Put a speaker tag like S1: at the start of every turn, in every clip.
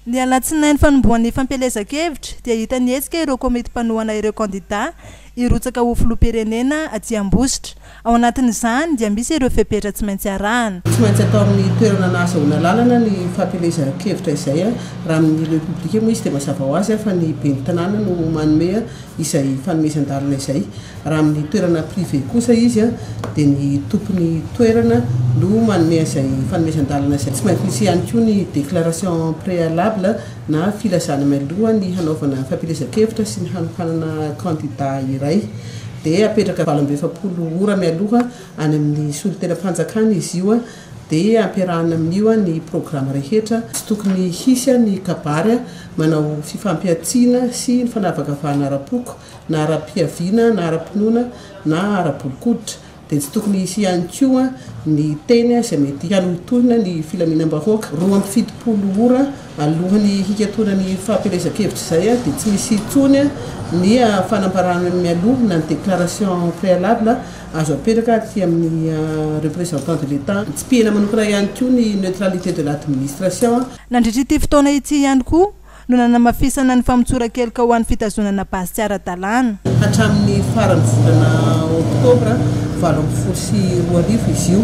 S1: Ny alatsinainy fanombohan'ny fampielezan-kevitra dia hitany hetsika ireo komity mpanohana ireo kandida irotsaka ho filoham-pirenena aty Ambositra. Ao anatin'izany dia misy ireo fepetra tsy maintsy arahana.
S2: Tsy maintsy atao amin'ny toerana nahazoana lalana ny fampielezan-kevitra izay raha amin'ny republika moa izy dia mazava ho azy fa ny ben'ny tanàna no manome izay fanomezan-dalana izay. Raha amin'ny toerana privé kosa izy dia ny tompony toerana no manome izay fanomezan-dalana izay. Tsy maintsy misy ihany koa ny déclaration préalable na filazana mialoha ny hanaovana fampielezan-kevitra sy ny hanokanana kandida iray. Dia apetraka 27 ora mialoha any amin'ny solon-tenam-panjakana izy io dia ampiarahana amin'io ny programa rehetra. Tsy tokony hisy ny kabary manao fifampiatsiana sy ny fanavakavahana ara-poko na ara-piaviana na ara-pinoana na ara-bolokoditra. Dia tsy tokony hisy ihany koa ny teny izay mety hanotonana ny filaminam-bahoaka 27 ora alohan'ny hikatona ny fampielezan-kevitra izay dia tsy misy intsony ny fanamparana mialoha na ny déclaration préalable azo apetraka aty amin'ny représentant de l'État. Tsy pihana manokana ihany koa ny neutralité de l'administration.
S1: Nandritra ity fotoana ity ihany koa no nanamafisana ny famontsoran-kelika ho an'ny fitazonana basy tsy ara-dalàna.
S2: Hatramin'ny faran'ny volana oktobra 2024 izy io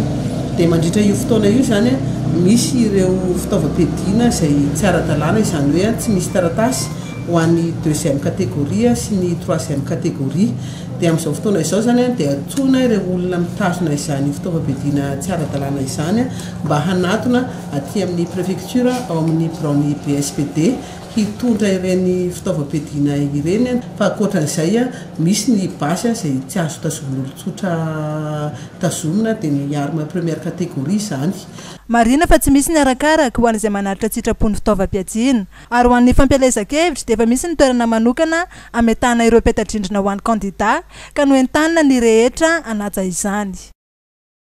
S2: dia mandritra io fotoana io zany misy ireo fitaovam-piadiana izay tsy ara-dalàna izany hoe tsy misy taratasy ho an'ny 2e catégorie sy ny 3e catégorie. Dia amin'izao fotoana izao zany dia atsoina ireo olona mitazona izany fitaovam-piadiana tsy ara-dalàna izany mba hanatona aty amin'ny préfecture ao amin'ny bureau-ny BSPD hitondra ireny fitaovam-piadiana ireny. Fa ankoatran'izay misy ny basy izay tsy azo tazomin'olon-tsotra tazomina dia ny arme première catégorie izany.
S1: Marina fa tsy misy ny arakaraka ho an'izay manaritra sitrapony fitaovam-piadiana ary ho an'ny fampielezan-kevitra dia efa misy ny toerana manokana ametahana ireo peta-drindrina ho an'ny kandida ka no entanina ny rehetra hanaja izany.